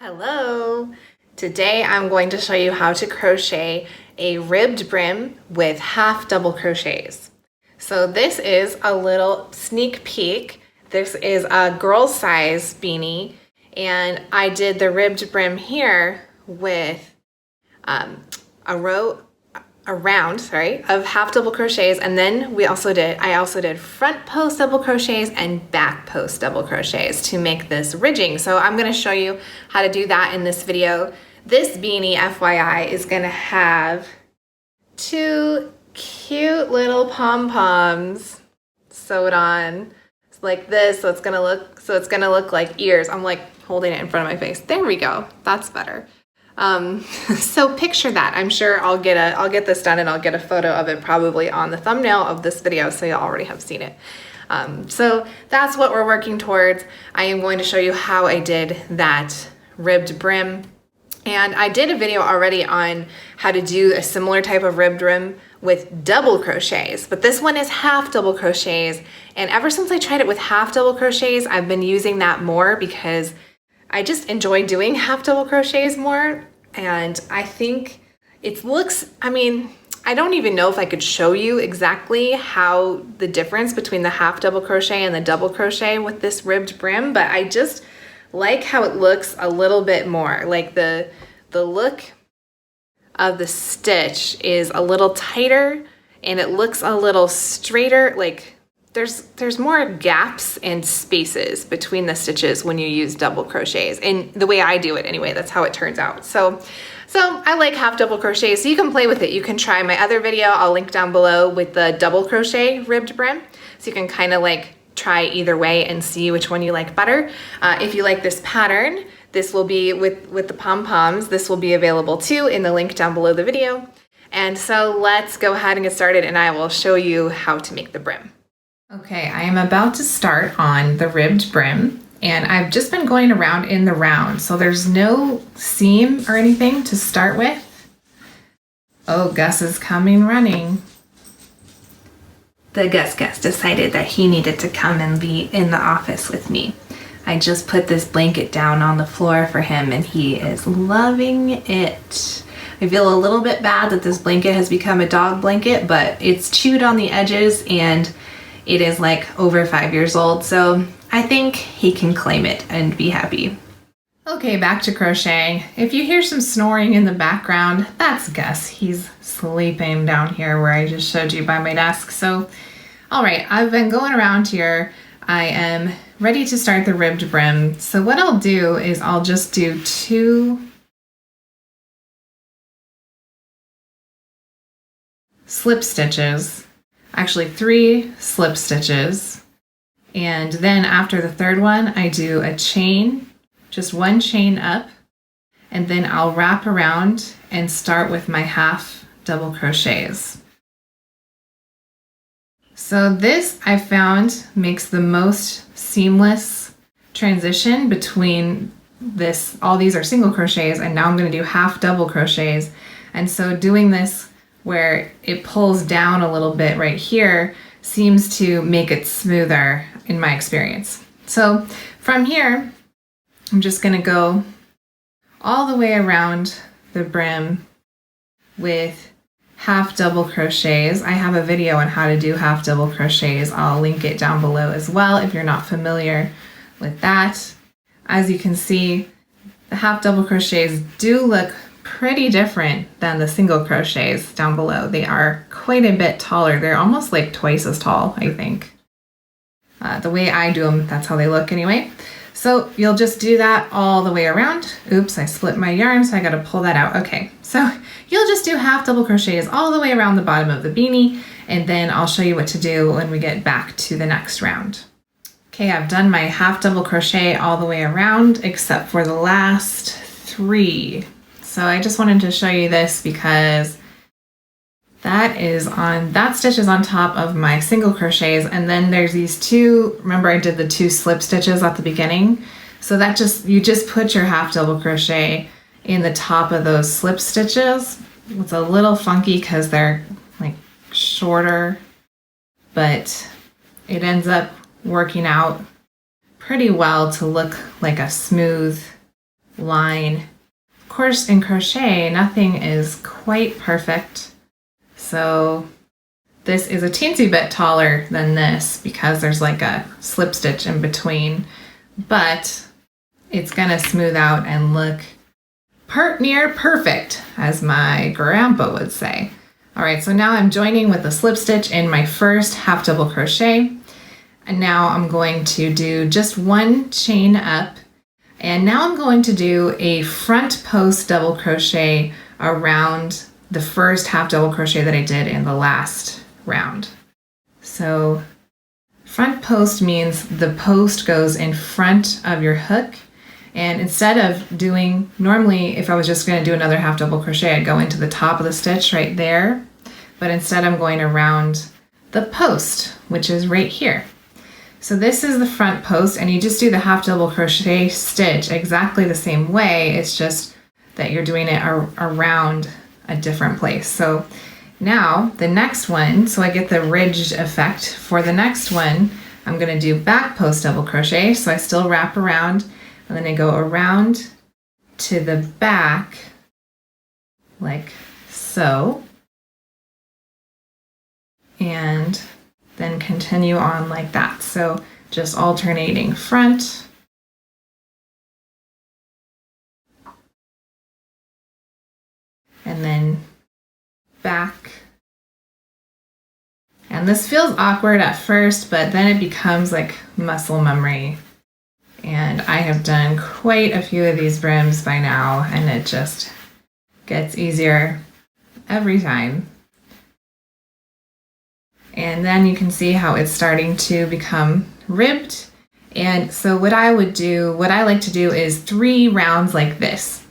Hello! Today I'm going to show you how to crochet a ribbed brim with half double crochets. So this is a little sneak peek. This is a girl size beanie and I did the ribbed brim here with a round of half double crochets, and then I also did front post double crochets and back post double crochets to make this ridging. So I'm going to show you how to do that in this video. This beanie, FYI, is going to have two cute little pom-poms sewed on like this, so it's going to look like ears. I'm like holding it in front of my face. There we go. That's better. So picture that. I'm sure I'll get this done and I'll get a photo of it probably on the thumbnail of this video, so you'll already have seen it. So that's what we're working towards. I am going to show you how I did that ribbed brim. And I did a video already on how to do a similar type of ribbed brim with double crochets, but this one is half double crochets. And ever since I tried it with half double crochets, I've been using that more because I just enjoy doing half double crochets more, and I think it looks, I don't even know if I could show you exactly how the difference between the half double crochet and the double crochet with this ribbed brim, but I just like how it looks a little bit more. Like the look of the stitch is a little tighter and it looks a little straighter. Like there's more gaps and spaces between the stitches when you use double crochets, and the way I do it anyway, that's how it turns out. So I like half double crochet, so you can play with it. You can try my other video, I'll link down below, with the double crochet ribbed brim, so you can kind of like try either way and see which one you like better. If you like this pattern, this will be with the pom-poms, this will be available too in the link down below the video. And so let's go ahead and get started, and I will show you how to make the brim. Okay, I am about to start on the ribbed brim, and I've just been going around in the round, so there's no seam or anything to start with. Oh, Gus is coming running. The Gus decided that he needed to come and be in the office with me. I just put this blanket down on the floor for him, and he is loving it. I feel a little bit bad that this blanket has become a dog blanket, but it's chewed on the edges and it is like over 5 years old, so I think he can claim it and be happy. Okay, back to crocheting. If you hear some snoring in the background, that's Gus. He's sleeping down here where I just showed you by my desk. So, all right, I've been going around here. I am ready to start the ribbed brim. So what I'll do is I'll just do 2 slip stitches. Actually 3 slip stitches, and then after the third one I do a chain, just 1 chain up, and then I'll wrap around and start with my half double crochets. So this, I found, makes the most seamless transition between this. All these are single crochets, and now I'm going to do half double crochets, and so doing this where it pulls down a little bit right here seems to make it smoother in my experience. So from here, I'm just gonna go all the way around the brim with half double crochets. I have a video on how to do half double crochets. I'll link it down below as well if you're not familiar with that. As you can see, the half double crochets do look pretty different than the single crochets down below. They are quite a bit taller. They're almost like twice as tall, I think. The way I do them, that's how they look anyway. So you'll just do that all the way around. Oops, I split my yarn, so I gotta pull that out. Okay, so you'll just do half double crochets all the way around the bottom of the beanie, and then I'll show you what to do when we get back to the next round. Okay, I've done my half double crochet all the way around except for the last 3. So I just wanted to show you this because that stitch is on top of my single crochets, and then there's these 2, remember I did the 2 slip stitches at the beginning? So that you just put your half double crochet in the top of those slip stitches. It's a little funky because they're like shorter, but it ends up working out pretty well to look like a smooth line. Of course, in crochet, nothing is quite perfect. So this is a teensy bit taller than this because there's like a slip stitch in between, but it's gonna smooth out and look near perfect, as my grandpa would say. All right, so now I'm joining with a slip stitch in my first half double crochet. And now I'm going to do just one chain up. And now I'm going to do a front post double crochet around the first half double crochet that I did in the last round. So front post means the post goes in front of your hook. And instead of doing, normally if I was just going to do another half double crochet, I'd go into the top of the stitch right there. But instead I'm going around the post, which is right here. So this is the front post, and you just do the half double crochet stitch exactly the same way. It's just that you're doing it around a different place. So now the next one, so I get the ridged effect. For the next one, I'm going to do back post double crochet. So I still wrap around, and then I go around to the back like so, and then continue on like that. So just alternating front and then back. And this feels awkward at first, but then it becomes like muscle memory. And I have done quite a few of these brims by now, and it just gets easier every time. And then you can see how it's starting to become ribbed. And so what I like to do is 3 rounds like this,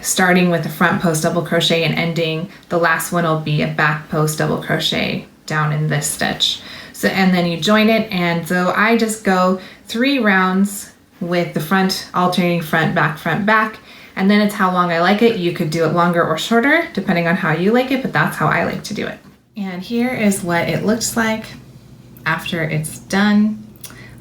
starting with the front post double crochet and ending, the last one will be a back post double crochet down in this stitch. So, and then you join it, and so I just go 3 rounds with the front, alternating front, back, and then it's how long I like it. You could do it longer or shorter, depending on how you like it, but that's how I like to do it. And here is what it looks like after it's done.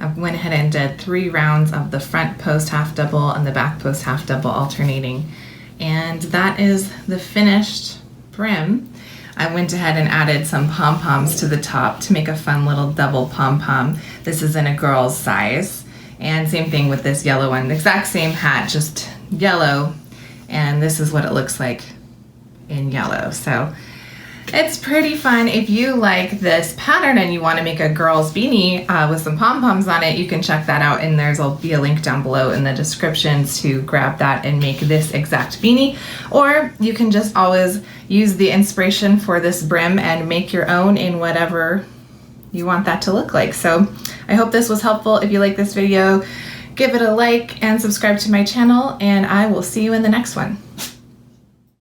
I went ahead and did 3 rounds of the front post half double and the back post half double alternating. And that is the finished brim. I went ahead and added some pom-poms to the top to make a fun little double pom-pom. This is in a girl's size. And same thing with this yellow one, the exact same hat, just yellow. And this is what it looks like in yellow. So it's pretty fun. If you like this pattern and you want to make a girl's beanie with some pom-poms on it, you can check that out, and there'll be a link down below in the description to grab that and make this exact beanie. Or you can just always use the inspiration for this brim and make your own in whatever you want that to look like. So I hope this was helpful. If you like this video, give it a like and subscribe to my channel, and I will see you in the next one.